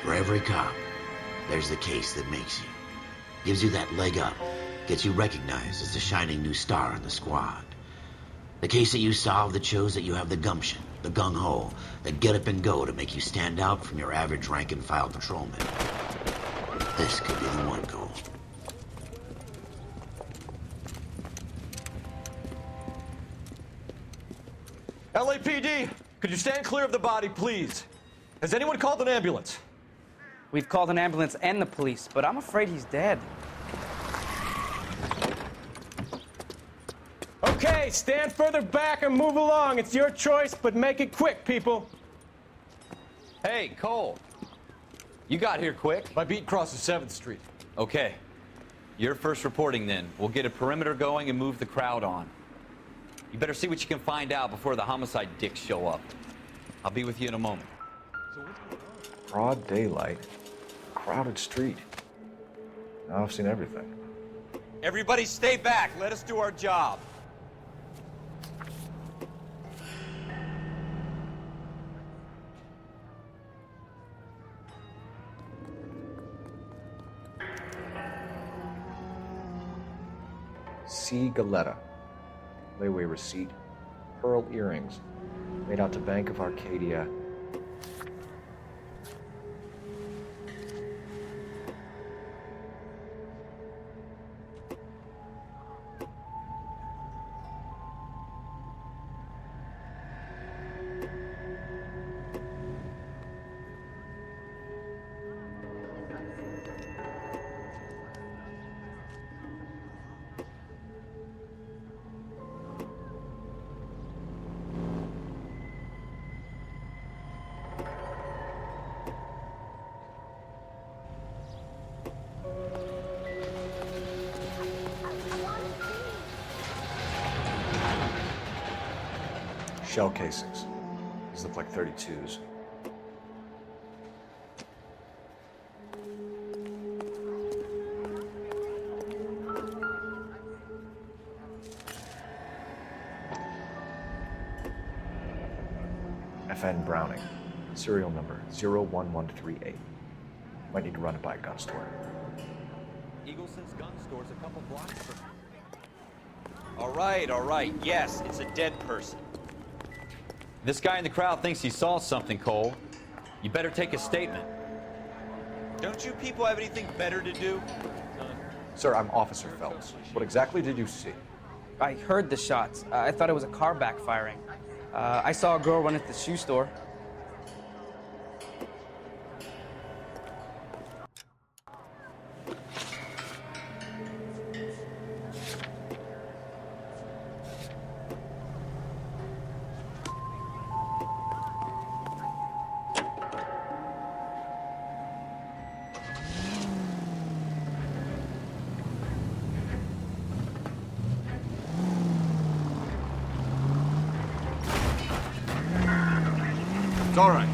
For every cop, there's the case that makes you. Gives you that leg up, gets you recognized as the shining new star in the squad. The case that you solve that shows that you have the gumption, the gung-ho, the get up and go to make you stand out from your average rank-and-file patrolman. This could be the one, Cole. LAPD, could you stand clear of the body, please? Has anyone called an ambulance? We've called an ambulance and the police, but I'm afraid he's dead. Okay, stand further back and move along. It's your choice, but make it quick, people. Hey, Cole. You got here quick. My beat crosses 7th Street. Okay. You're first reporting then. We'll get a perimeter going and move the crowd on. You better see what you can find out before the homicide dicks show up. I'll be with you in a moment. Broad daylight, crowded street. Now I've seen everything. Everybody stay back. Let us do our job. C. Galetta. Layaway receipt. Pearl earrings. Made out to Bank of Arcadia. Shell casings. These look like 32s. FN Browning. Serial number 01138. Might need to run it by a gun store. Eagleson's gun store's a couple blocks from here. All right. Yes, it's a dead person. This guy in the crowd thinks he saw something, Cole. You better take a statement. Don't you people have anything better to do? Sir, I'm Officer Phelps. What exactly did you see? I heard the shots. I thought it was a car backfiring. I saw a girl run at the shoe store. It's all right.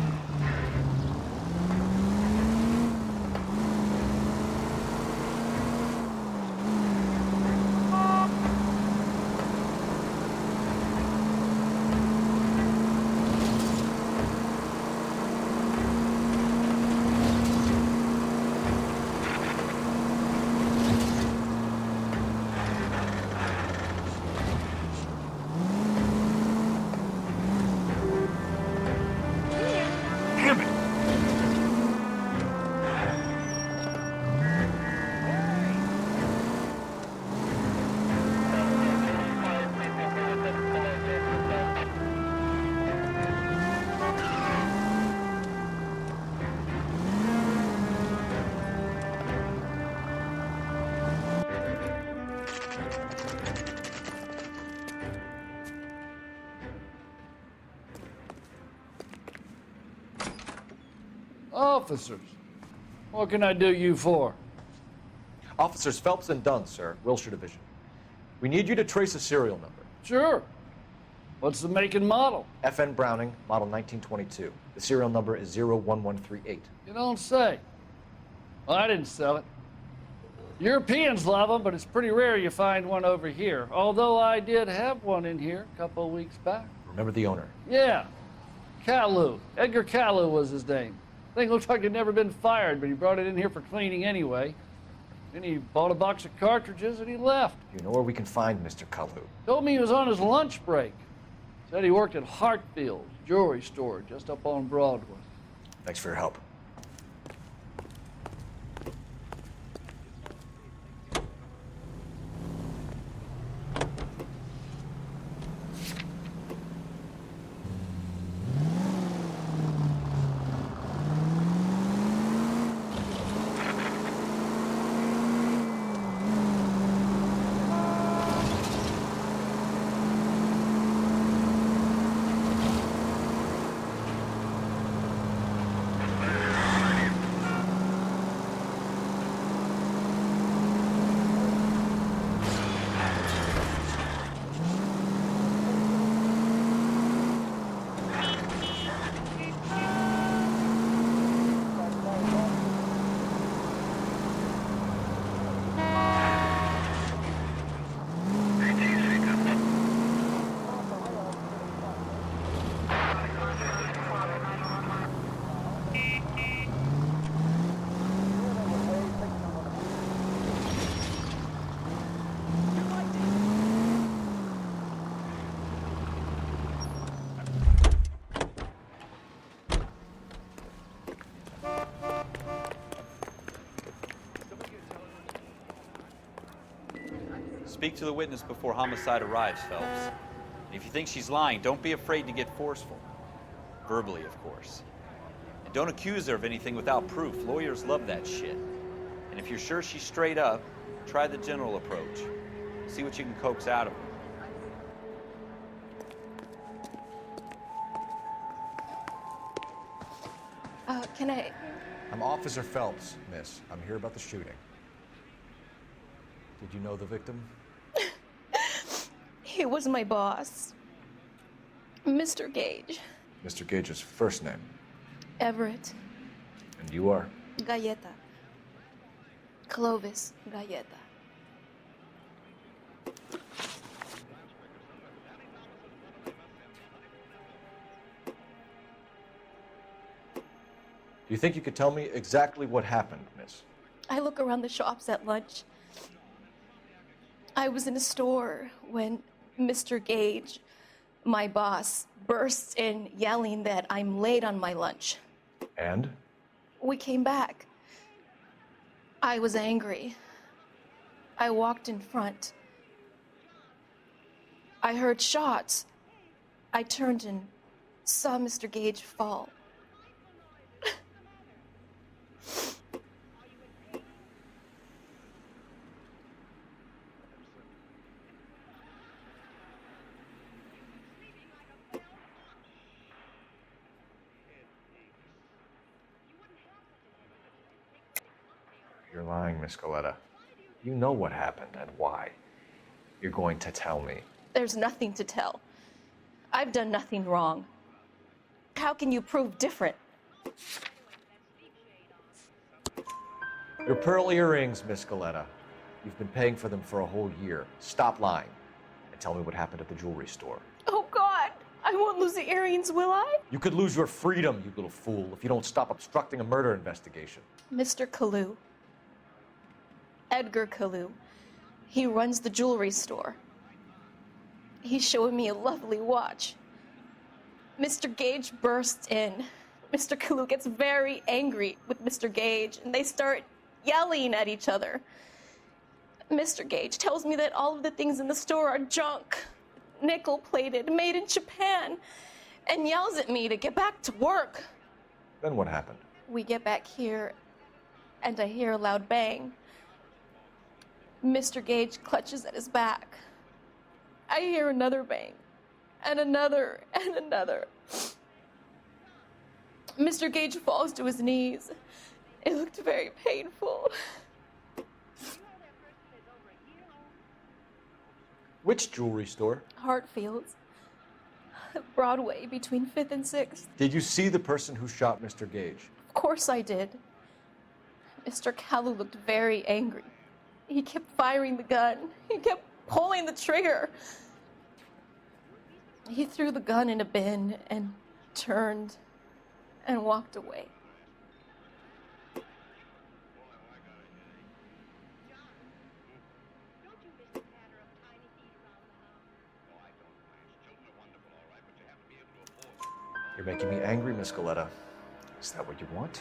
Officers, what can I do you for? Officers Phelps and Dunn, sir, Wilshire Division. We need you to trace a serial number. Sure. What's the make and model? FN Browning, model 1922. The serial number is 01138. You don't say. Well, I didn't sell it. Europeans love them, but it's pretty rare you find one over here. Although I did have one in here a couple of weeks back. Remember the owner? Yeah. Caillou. Edgar Caillou was his name. Thing looks like it'd never been fired, but he brought it in here for cleaning anyway. Then he bought a box of cartridges and he left. You know where we can find Mr. Kalu? Told me he was on his lunch break. Said he worked at Hartfield's jewelry store just up on Broadway. Thanks for your help. Speak to the witness before homicide arrives, Phelps. And if you think she's lying, don't be afraid to get forceful. Verbally, of course. And don't accuse her of anything without proof. Lawyers love that shit. And if you're sure she's straight up, try the general approach. See what you can coax out of her. Can I... I'm Officer Phelps, miss. I'm here about the shooting. Did you know the victim? He was my boss. Mr. Gage. Mr. Gage's first name. Everett. And you are? Galleta. Clovis Galleta. Do you think you could tell me exactly what happened, miss? I look around the shops at lunch. I was in a store when Mr. Gage, my boss, bursts in yelling that I'm late on my lunch. And? We came back. I was angry. I walked in front. I heard shots. I turned and saw Mr. Gage fall. You're lying, Miss Coletta. You know what happened and why. You're going to tell me. There's nothing to tell. I've done nothing wrong. How can you prove different? Your pearl earrings, Miss Coletta. You've been paying for them for a whole year. Stop lying and tell me what happened at the jewelry store. Oh, God! I won't lose the earrings, will I? You could lose your freedom, you little fool, if you don't stop obstructing a murder investigation. Mr. Kalu. Edgar Kalu. He runs the jewelry store. He's showing me a lovely watch. Mr. Gage bursts in. Mr. Kalu gets very angry with Mr. Gage, and they start yelling at each other. Mr. Gage tells me that all of the things in the store are junk, nickel-plated, made in Japan, and yells at me to get back to work. Then what happened? We get back here, and I hear a loud bang. Mr. Gage clutches at his back. I hear another bang, and another, and another. Mr. Gage falls to his knees. It looked very painful. Which jewelry store? Hartfield's. Broadway, between 5th and 6th. Did you see the person who shot Mr. Gage? Of course I did. Mr. Kalu looked very angry. He kept firing the gun. He kept pulling the trigger. He threw the gun in a bin and turned and walked away. making me angry, Miss Galetta. Is that what you want?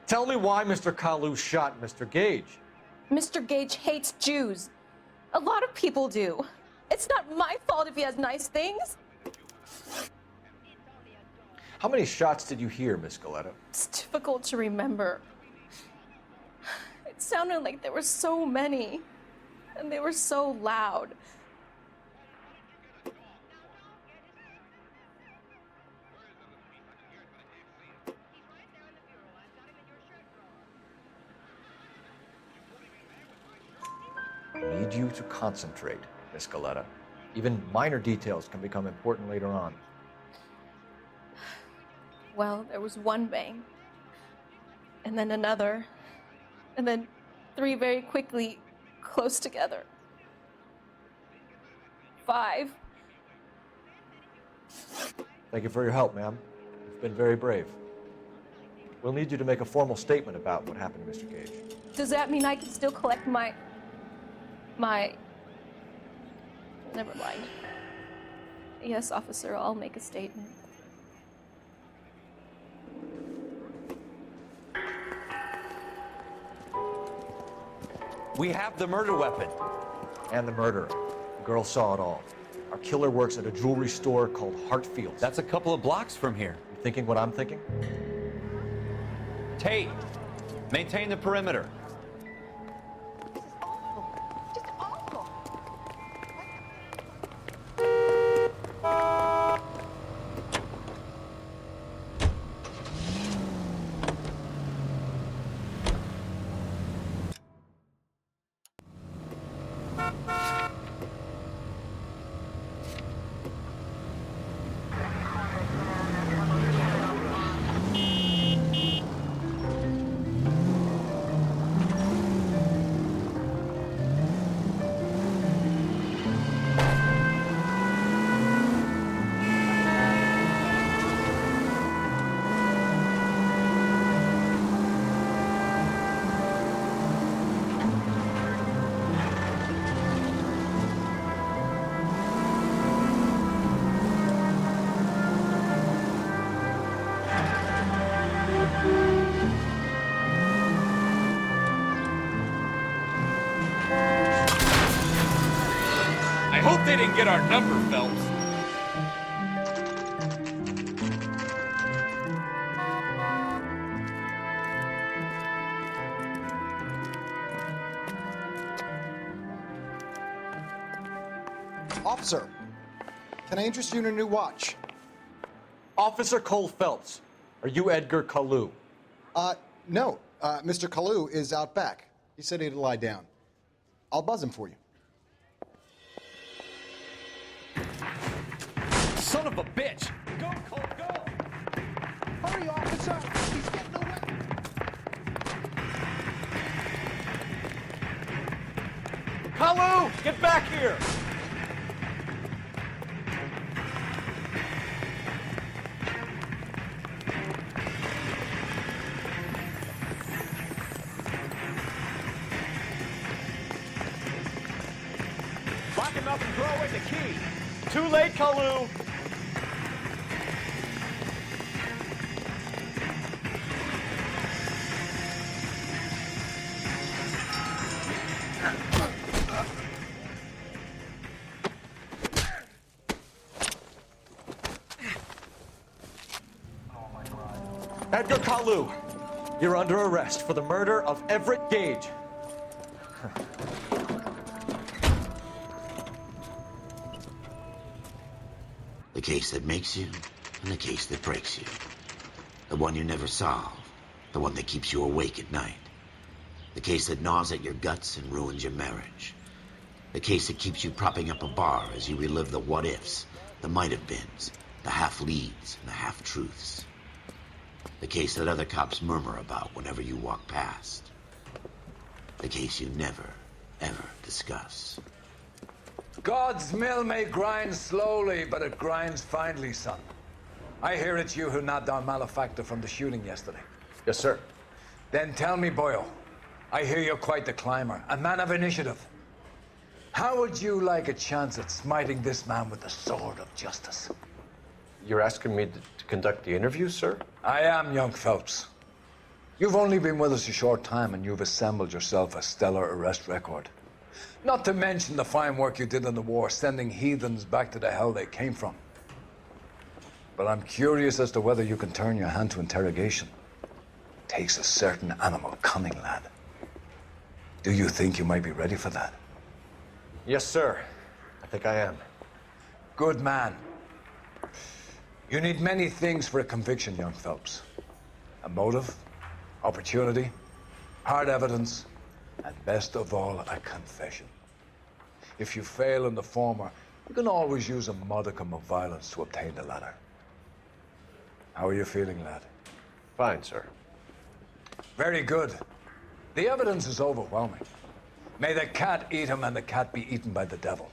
Tell me why Mr. Kalu shot Mr. Gage. Mr. Gage hates Jews. A lot of people do. It's not my fault if he has nice things. How many shots did you hear, Miss Galetta? It's difficult to remember. It sounded like there were so many, and they were so loud. I need you to concentrate, Miss Galetta. Even minor details can become important later on. Well, there was one bang, and then another, and then three very quickly, close together. 5. Thank you for your help, ma'am. You've been very brave. We'll need you to make a formal statement about what happened to Mr. Gage. Does that mean I can still collect my... Never mind. Yes, officer, I'll make a statement. We have the murder weapon. And the murderer. The girl saw it all. Our killer works at a jewelry store called Hartfield's. That's a couple of blocks from here. You thinking what I'm thinking? Tate, maintain the perimeter. I hope they didn't get our number, Phelps. Officer, can I interest you in a new watch? Officer Cole Phelps, are you Edgar Kalu? No. Mr. Kalu is out back. He said he'd lie down. I'll buzz him for you. Son of a bitch! Go, Cole, go! Hurry, officer! He's getting away! Kalu, get back here! Lock him up and throw away the key. Too late, Kalu. Edgar Kalu, you're under arrest for the murder of Everett Gage. The case that makes you, and the case that breaks you. The one you never solve, the one that keeps you awake at night. The case that gnaws at your guts and ruins your marriage. The case that keeps you propping up a bar as you relive the what-ifs, the might-have-beens, the half-leads, and the half-truths. The case that other cops murmur about whenever you walk past. The case you never, ever discuss. God's mill may grind slowly, but it grinds finely, son. I hear it's you who nabbed our malefactor from the shooting yesterday. Yes, sir. Then tell me, Boyle, I hear you're quite the climber, a man of initiative. How would you like a chance at smiting this man with the sword of justice? You're asking me to conduct the interview, sir? I am, young Phelps. You've only been with us a short time and you've assembled yourself a stellar arrest record. Not to mention the fine work you did in the war, sending heathens back to the hell they came from. But I'm curious as to whether you can turn your hand to interrogation. Takes a certain animal cunning, lad. Do you think you might be ready for that? Yes, sir. I think I am. Good man. You need many things for a conviction, young Phelps. A motive, opportunity, hard evidence, and best of all, a confession. If you fail in the former, you can always use a modicum of violence to obtain the latter. How are you feeling, lad? Fine, sir. Very good. The evidence is overwhelming. May the cat eat him and the cat be eaten by the devil.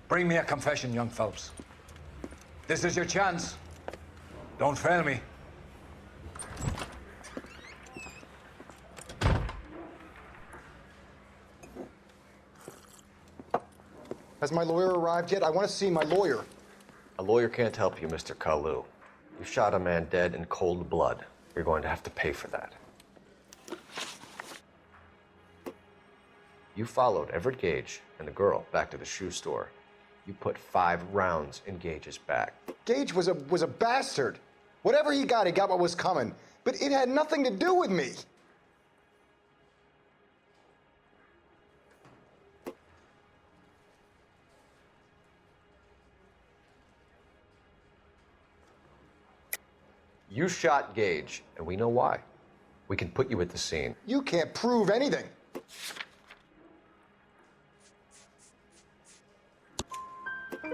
Bring me a confession, young Phelps. This is your chance. Don't fail me. Has my lawyer arrived yet? I want to see my lawyer. A lawyer can't help you, Mr. Kalu. You shot a man dead in cold blood. You're going to have to pay for that. You followed Everett Gage and the girl back to the shoe store. You put 5 rounds in Gage's back. Gage was a bastard. Whatever he got what was coming. But it had nothing to do with me. You shot Gage, and we know why. We can put you at the scene. You can't prove anything.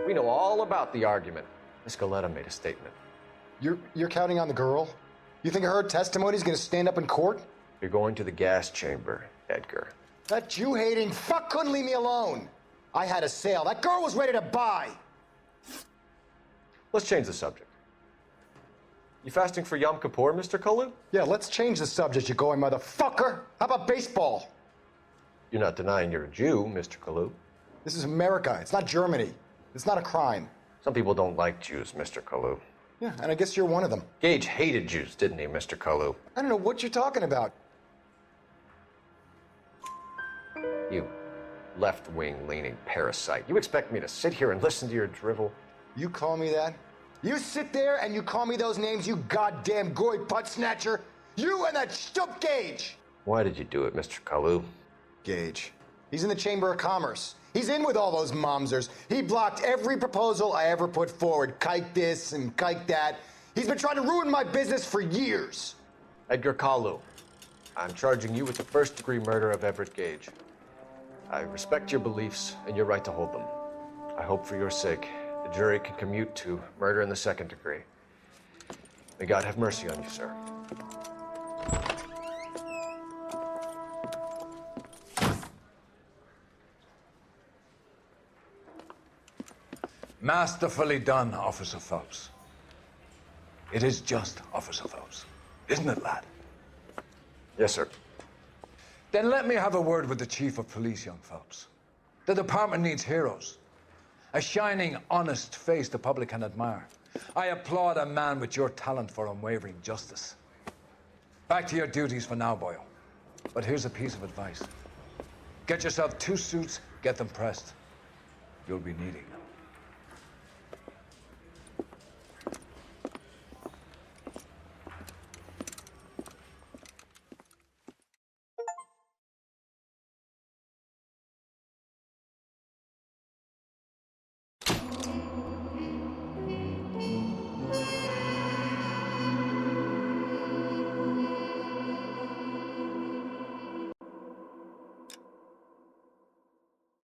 We know all about the argument. Miss Galetta made a statement. You're counting on the girl? You think her testimony's gonna stand up in court? You're going to the gas chamber, Edgar. That Jew-hating fuck couldn't leave me alone. I had a sale. That girl was ready to buy. Let's change the subject. You fasting for Yom Kippur, Mr. Kalu? Yeah, let's change the subject, you going motherfucker. How about baseball? You're not denying you're a Jew, Mr. Kalu. This is America. It's not Germany. It's not a crime. Some people don't like Jews, Mr. Kalu. Yeah, and I guess you're one of them. Gage hated Jews, didn't he, Mr. Kalu? I don't know what you're talking about. You left-wing leaning parasite. You expect me to sit here and listen to your drivel? You call me that? You sit there and you call me those names, you goddamn goy butt snatcher? You and that stup Gage! Why did you do it, Mr. Kalu? Gage. He's in the Chamber of Commerce. He's in with all those momsers. He blocked every proposal I ever put forward. Kike this and kike that. He's been trying to ruin my business for years. Edgar Kalu, I'm charging you with the first-degree murder of Everett Gage. I respect your beliefs and your right to hold them. I hope for your sake the jury can commute to murder in the second degree. May God have mercy on you, sir. Masterfully done, Officer Phelps. It is just Officer Phelps, isn't it, lad? Yes, sir. Then let me have a word with the Chief of Police, young Phelps. The department needs heroes. A shining, honest face the public can admire. I applaud a man with your talent for unwavering justice. Back to your duties for now, boyo. But here's a piece of advice. Get yourself 2 suits, get them pressed. You'll be needing them.